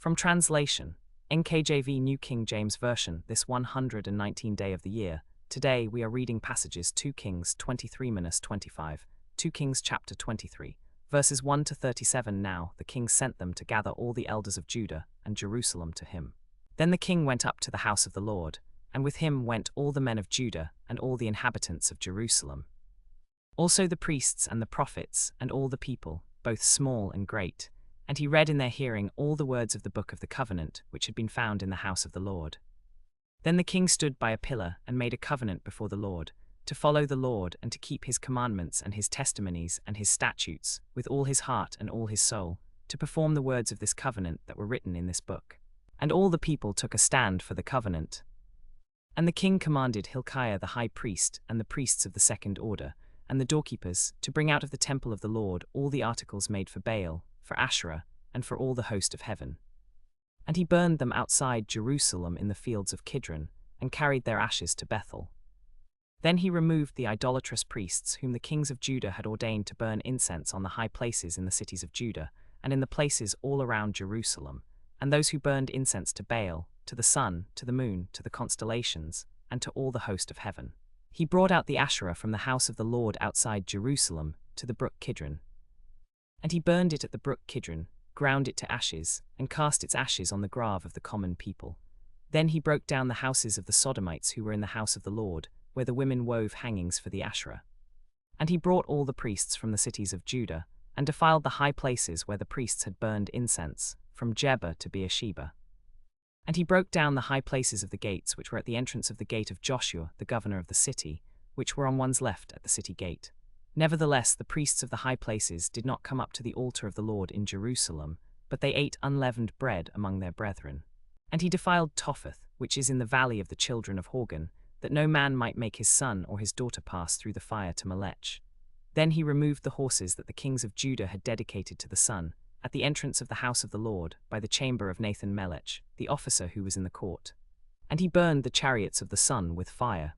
From translation, NKJV New King James Version, this 119th day of the year. Today we are reading passages 2 Kings 23-25, 2 Kings chapter 23, verses 1 to 37. Now the king sent them to gather all the elders of Judah and Jerusalem to him. Then the king went up to the house of the Lord, and with him went all the men of Judah and all the inhabitants of Jerusalem. Also the priests and the prophets and all the people, both small and great. And he read in their hearing all the words of the book of the covenant which had been found in the house of the Lord. Then the king stood by a pillar and made a covenant before the Lord, to follow the Lord and to keep his commandments and his testimonies and his statutes with all his heart and all his soul, to perform the words of this covenant that were written in this book. And all the people took a stand for the covenant. And the king commanded Hilkiah the high priest and the priests of the second order, and the doorkeepers, to bring out of the temple of the Lord all the articles made for Baal, for Asherah, and for all the host of heaven. And he burned them outside Jerusalem in the fields of Kidron, and carried their ashes to Bethel. Then he removed the idolatrous priests whom the kings of Judah had ordained to burn incense on the high places in the cities of Judah, and in the places all around Jerusalem, and those who burned incense to Baal, to the sun, to the moon, to the constellations, and to all the host of heaven. He brought out the Asherah from the house of the Lord outside Jerusalem, to the brook Kidron. And he burned it at the brook Kidron, ground it to ashes, and cast its ashes on the grave of the common people. Then he broke down the houses of the Sodomites who were in the house of the Lord, where the women wove hangings for the Asherah. And he brought all the priests from the cities of Judah, and defiled the high places where the priests had burned incense, from Jebah to Beersheba. And he broke down the high places of the gates which were at the entrance of the gate of Joshua, the governor of the city, which were on one's left at the city gate. Nevertheless, the priests of the high places did not come up to the altar of the Lord in Jerusalem, but they ate unleavened bread among their brethren. And he defiled Topheth, which is in the valley of the children of Horgan, that no man might make his son or his daughter pass through the fire to Melech. Then he removed the horses that the kings of Judah had dedicated to the sun, at the entrance of the house of the Lord, by the chamber of Nathan Melech, the officer who was in the court. And he burned the chariots of the sun with fire.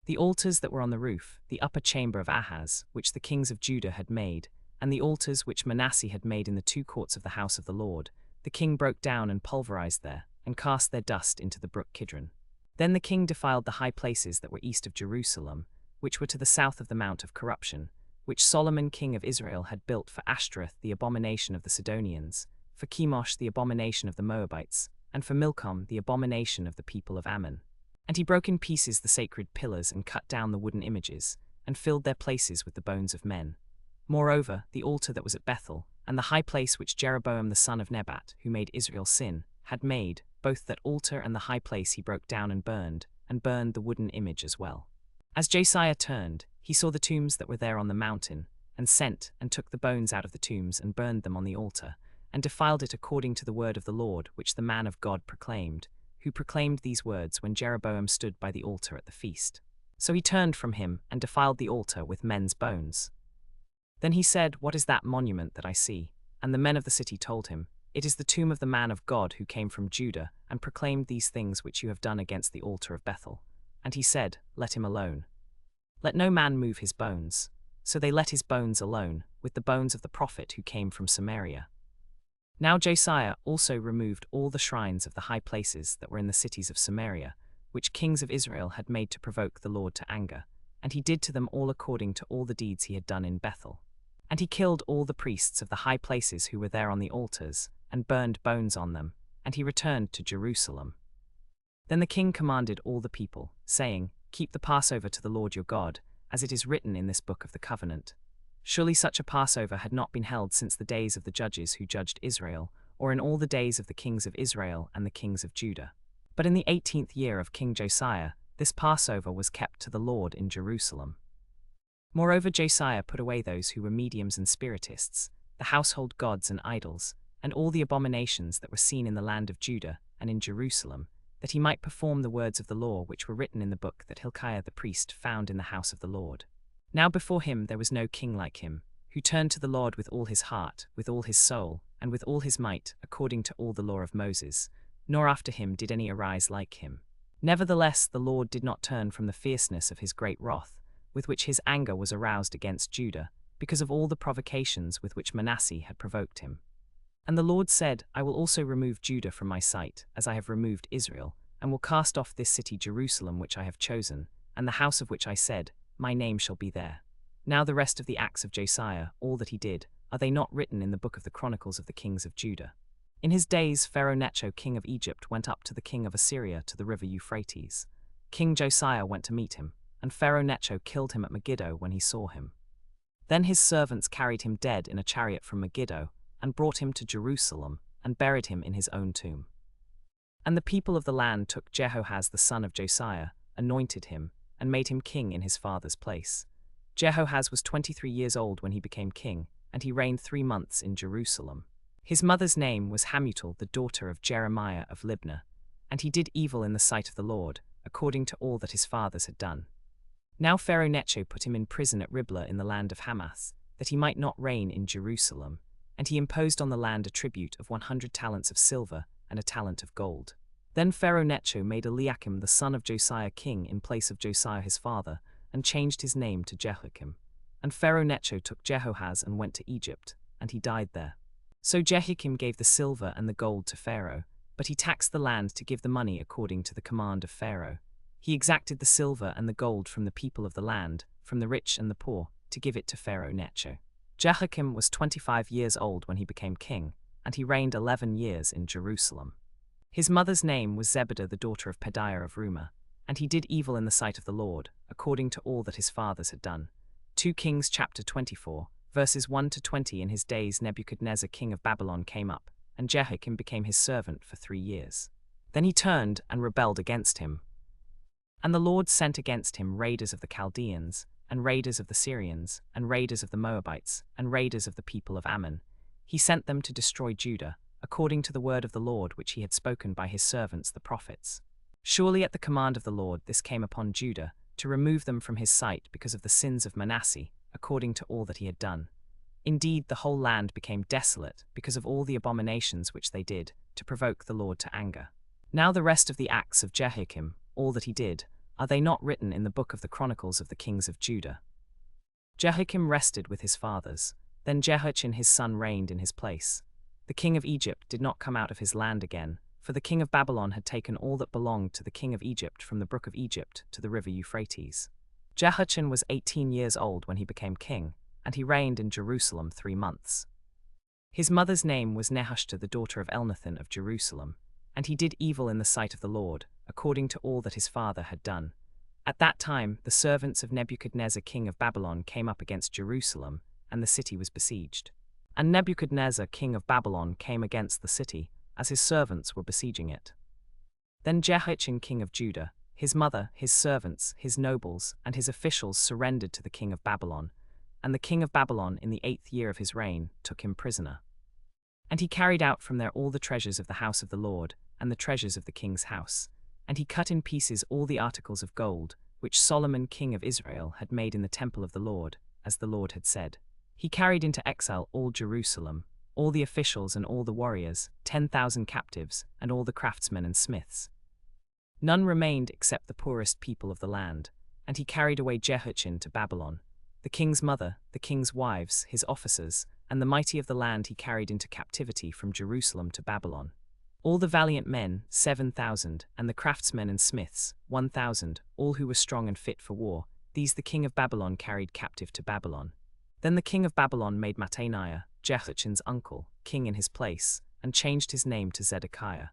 The altars that were on the roof, the upper chamber of Ahaz, which the kings of Judah had made, and the altars which Manasseh had made in the two courts of the house of the Lord, the king broke down and pulverized there, and cast their dust into the brook Kidron. Then the king defiled the high places that were east of Jerusalem, which were to the south of the Mount of Corruption, which Solomon king of Israel had built for Ashtoreth the abomination of the Sidonians, for Chemosh the abomination of the Moabites, and for Milcom the abomination of the people of Ammon. And he broke in pieces the sacred pillars and cut down the wooden images, and filled their places with the bones of men. Moreover, the altar that was at Bethel, and the high place which Jeroboam the son of Nebat, who made Israel sin, had made, both that altar and the high place he broke down and burned the wooden image as well. As Josiah turned, he saw the tombs that were there on the mountain, and sent and took the bones out of the tombs and burned them on the altar, and defiled it according to the word of the Lord which the man of God proclaimed, who proclaimed these words when Jeroboam stood by the altar at the feast. So he turned from him and defiled the altar with men's bones. Then he said, "What is that monument that I see?" And the men of the city told him, "It is the tomb of the man of God who came from Judah and proclaimed these things which you have done against the altar of Bethel." And he said, "Let him alone. Let no man move his bones." So they let his bones alone, with the bones of the prophet who came from Samaria. Now Josiah also removed all the shrines of the high places that were in the cities of Samaria, which kings of Israel had made to provoke the Lord to anger, and he did to them all according to all the deeds he had done in Bethel. And he killed all the priests of the high places who were there on the altars, and burned bones on them, and he returned to Jerusalem. Then the king commanded all the people, saying, "Keep the Passover to the Lord your God, as it is written in this book of the covenant." Surely such a Passover had not been held since the days of the judges who judged Israel, or in all the days of the kings of Israel and the kings of Judah. But in the 18th year of King Josiah, this Passover was kept to the Lord in Jerusalem. Moreover, Josiah put away those who were mediums and spiritists, the household gods and idols, and all the abominations that were seen in the land of Judah and in Jerusalem, that he might perform the words of the law which were written in the book that Hilkiah the priest found in the house of the Lord. Now before him there was no king like him, who turned to the Lord with all his heart, with all his soul, and with all his might, according to all the law of Moses, nor after him did any arise like him. Nevertheless the Lord did not turn from the fierceness of his great wrath, with which his anger was aroused against Judah, because of all the provocations with which Manasseh had provoked him. And the Lord said, I will also remove Judah from my sight, as I have removed Israel, and will cast off this city Jerusalem which I have chosen, and the house of which I said, my name shall be there. Now the rest of the acts of Josiah, all that he did, are they not written in the book of the Chronicles of the kings of Judah? In his days Pharaoh Necho king of Egypt went up to the king of Assyria to the river Euphrates. King Josiah went to meet him, and Pharaoh Necho killed him at Megiddo when he saw him. Then his servants carried him dead in a chariot from Megiddo, and brought him to Jerusalem, and buried him in his own tomb. And the people of the land took Jehoahaz the son of Josiah, anointed him, and made him king in his father's place. Jehoahaz was 23 years old when he became king, and he reigned 3 months in Jerusalem. His mother's name was Hamutal, the daughter of Jeremiah of Libnah, and he did evil in the sight of the Lord, according to all that his fathers had done. Now Pharaoh Necho put him in prison at Riblah in the land of Hamath, that he might not reign in Jerusalem, and he imposed on the land a tribute of 100 talents of silver and a talent of gold. Then Pharaoh Necho made Eliakim the son of Josiah king in place of Josiah his father, and changed his name to Jehoiakim. And Pharaoh Necho took Jehoahaz and went to Egypt, and he died there. So Jehoiakim gave the silver and the gold to Pharaoh, but he taxed the land to give the money according to the command of Pharaoh. He exacted the silver and the gold from the people of the land, from the rich and the poor, to give it to Pharaoh Necho. Jehoiakim was 25 years old when he became king, and he reigned 11 years in Jerusalem. His mother's name was Zebedah the daughter of Pedaiah of Rumah, and he did evil in the sight of the Lord, according to all that his fathers had done. 2 Kings chapter 24, verses 1 to 20. In his days Nebuchadnezzar king of Babylon came up, and Jehoiakim became his servant for 3 years. Then he turned and rebelled against him. And the Lord sent against him raiders of the Chaldeans, and raiders of the Syrians, and raiders of the Moabites, and raiders of the people of Ammon. He sent them to destroy Judah, according to the word of the Lord which he had spoken by his servants the prophets. Surely at the command of the Lord this came upon Judah, to remove them from his sight because of the sins of Manasseh, according to all that he had done. Indeed, the whole land became desolate because of all the abominations which they did, to provoke the Lord to anger. Now the rest of the acts of Jehoiakim, all that he did, are they not written in the book of the Chronicles of the kings of Judah? Jehoiakim rested with his fathers. Then Jehoiachin his son reigned in his place. The king of Egypt did not come out of his land again, for the king of Babylon had taken all that belonged to the king of Egypt from the brook of Egypt to the river Euphrates. Jehoiachin was 18 years old when he became king, and he reigned in Jerusalem 3 months. His mother's name was Nehushta the daughter of Elnathan of Jerusalem, and he did evil in the sight of the Lord, according to all that his father had done. At that time the servants of Nebuchadnezzar king of Babylon came up against Jerusalem, and the city was besieged. And Nebuchadnezzar king of Babylon came against the city, as his servants were besieging it. Then Jehoiachin king of Judah, his mother, his servants, his nobles, and his officials surrendered to the king of Babylon, and the king of Babylon in the 8th year of his reign took him prisoner. And he carried out from there all the treasures of the house of the Lord, and the treasures of the king's house, and he cut in pieces all the articles of gold, which Solomon king of Israel had made in the temple of the Lord, as the Lord had said. He carried into exile all Jerusalem, all the officials and all the warriors, 10,000 captives, and all the craftsmen and smiths. None remained except the poorest people of the land, and he carried away Jehoiachin to Babylon. The king's mother, the king's wives, his officers, and the mighty of the land he carried into captivity from Jerusalem to Babylon. All the valiant men, 7,000, and the craftsmen and smiths, 1,000, all who were strong and fit for war, these the king of Babylon carried captive to Babylon. Then the king of Babylon made Mattaniah, Jehoiachin's uncle, king in his place, and changed his name to Zedekiah.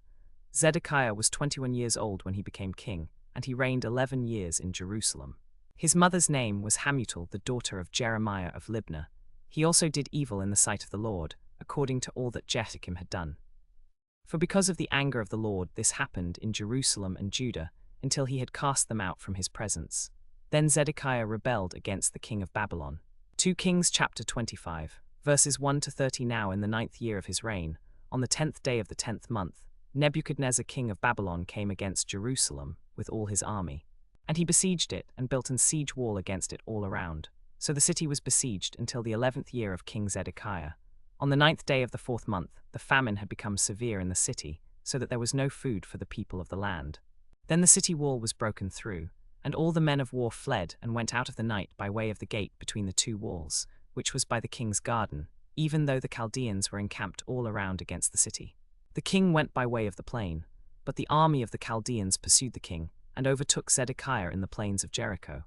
Zedekiah was 21 years old when he became king, and he reigned 11 years in Jerusalem. His mother's name was Hamutal, the daughter of Jeremiah of Libnah. He also did evil in the sight of the Lord, according to all that Jehoiakim had done. For because of the anger of the Lord this happened in Jerusalem and Judah, until he had cast them out from his presence. Then Zedekiah rebelled against the king of Babylon. 2 Kings chapter 25, verses 1 to 30. Now in the 9th year of his reign, on the 10th day of the 10th month, Nebuchadnezzar king of Babylon came against Jerusalem with all his army. And he besieged it and built an siege wall against it all around. So the city was besieged until the 11th year of King Zedekiah. On the 9th day of the 4th month, the famine had become severe in the city, so that there was no food for the people of the land. Then the city wall was broken through, and all the men of war fled and went out of the night by way of the gate between the 2 walls, which was by the king's garden, even though the Chaldeans were encamped all around against the city. The king went by way of the plain, but the army of the Chaldeans pursued the king and overtook Zedekiah in the plains of Jericho.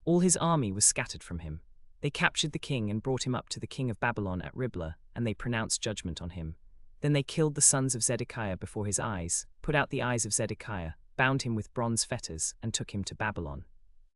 All his army was scattered from him. They captured the king and brought him up to the king of Babylon at Riblah, and they pronounced judgment on him. Then they killed the sons of Zedekiah before his eyes, put out the eyes of Zedekiah, bound him with bronze fetters, and took him to Babylon.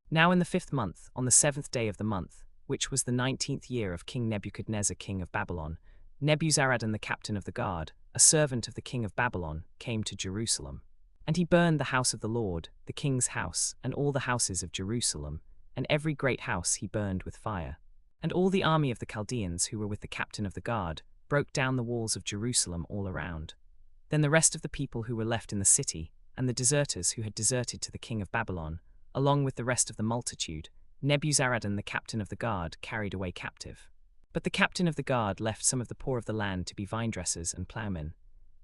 Now in the 5th month, on the 7th day of the month, which was the 19th year of King Nebuchadnezzar king of Babylon, Nebuzaradan the captain of the guard, a servant of the king of Babylon, came to Jerusalem. And he burned the house of the Lord, the king's house, and all the houses of Jerusalem, and every great house he burned with fire. And all the army of the Chaldeans who were with the captain of the guard broke down the walls of Jerusalem all around. Then the rest of the people who were left in the city, and the deserters who had deserted to the king of Babylon, along with the rest of the multitude, Nebuzaradan the captain of the guard carried away captive. But the captain of the guard left some of the poor of the land to be vine-dressers and ploughmen.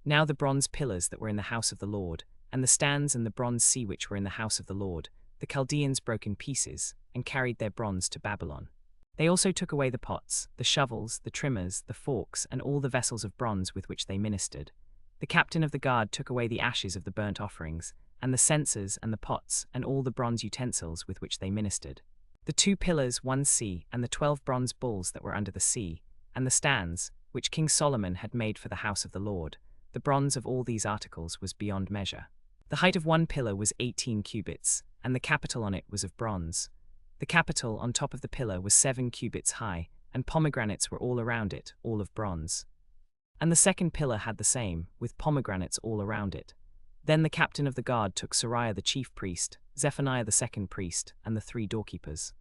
Now the bronze pillars that were in the house of the Lord, and the stands and the bronze sea which were in the house of the Lord, the Chaldeans broke in pieces, and carried their bronze to Babylon. They also took away the pots, the shovels, the trimmers, the forks, and all the vessels of bronze with which they ministered. The captain of the guard took away the ashes of the burnt offerings, and the censers and the pots, and all the bronze utensils with which they ministered. The 2 pillars, 1 sea, and the 12 bronze bulls that were under the sea, and the stands, which King Solomon had made for the house of the Lord, the bronze of all these articles was beyond measure. The height of 1 pillar was 18 cubits, and the capital on it was of bronze. The capital on top of the pillar was 7 cubits high, and pomegranates were all around it, all of bronze. And the 2nd pillar had the same, with pomegranates all around it. Then the captain of the guard took Sariah the chief priest, Zephaniah the 2nd priest, and the 3 doorkeepers.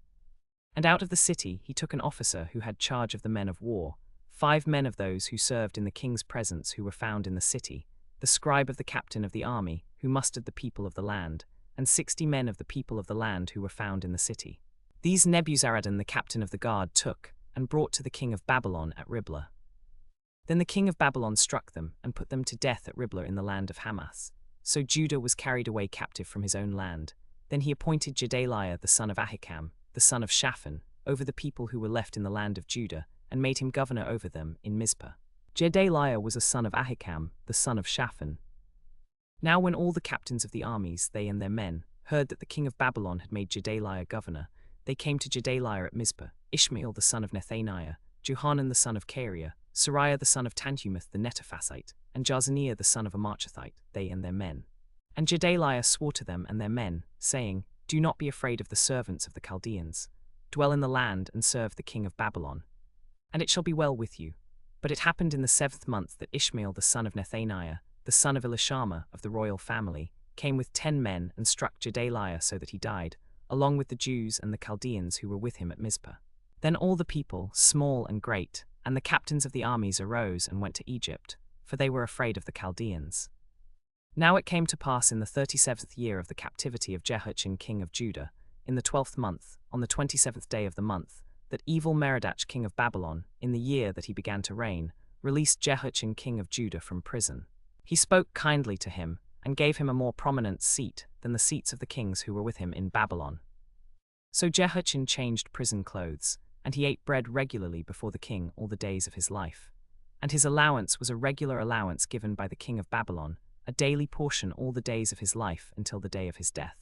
And out of the city he took an officer who had charge of the men of war, 5 men of those who served in the king's presence who were found in the city, the scribe of the captain of the army, who mustered the people of the land, and 60 men of the people of the land who were found in the city. These Nebuzaradan the captain of the guard took, and brought to the king of Babylon at Riblah. Then the king of Babylon struck them, and put them to death at Riblah in the land of Hamath. So Judah was carried away captive from his own land. Then he appointed Jedaliah the son of Ahikam, the son of Shaphan, over the people who were left in the land of Judah, and made him governor over them in Mizpah. Jedaliah was a son of Ahikam, the son of Shaphan. Now when all the captains of the armies, they and their men, heard that the king of Babylon had made Jedaliah governor, they came to Jedaliah at Mizpah, Ishmael the son of Nethaniah, Johanan the son of Kareah, Sariah the son of Tanhumeth the Netophathite, and Jaazaniah the son of Amarchathite, they and their men. And Jedaliah swore to them and their men, saying, Do not be afraid of the servants of the Chaldeans. Dwell in the land and serve the king of Babylon. And it shall be well with you. But it happened in the 7th month that Ishmael the son of Nethaniah, the son of Elishama of the royal family, came with 10 men and struck Jedaliah so that he died, along with the Jews and the Chaldeans who were with him at Mizpah. Then all the people, small and great, and the captains of the armies arose and went to Egypt, for they were afraid of the Chaldeans. Now it came to pass in the 37th year of the captivity of Jehoiakim king of Judah, in the 12th month, on the 27th day of the month, that evil Merodach king of Babylon, in the year that he began to reign, released Jehoiakim king of Judah from prison. He spoke kindly to him, and gave him a more prominent seat than the seats of the kings who were with him in Babylon. So Jehoiakim changed prison clothes, and he ate bread regularly before the king all the days of his life. And his allowance was a regular allowance given by the king of Babylon, a daily portion all the days of his life until the day of his death.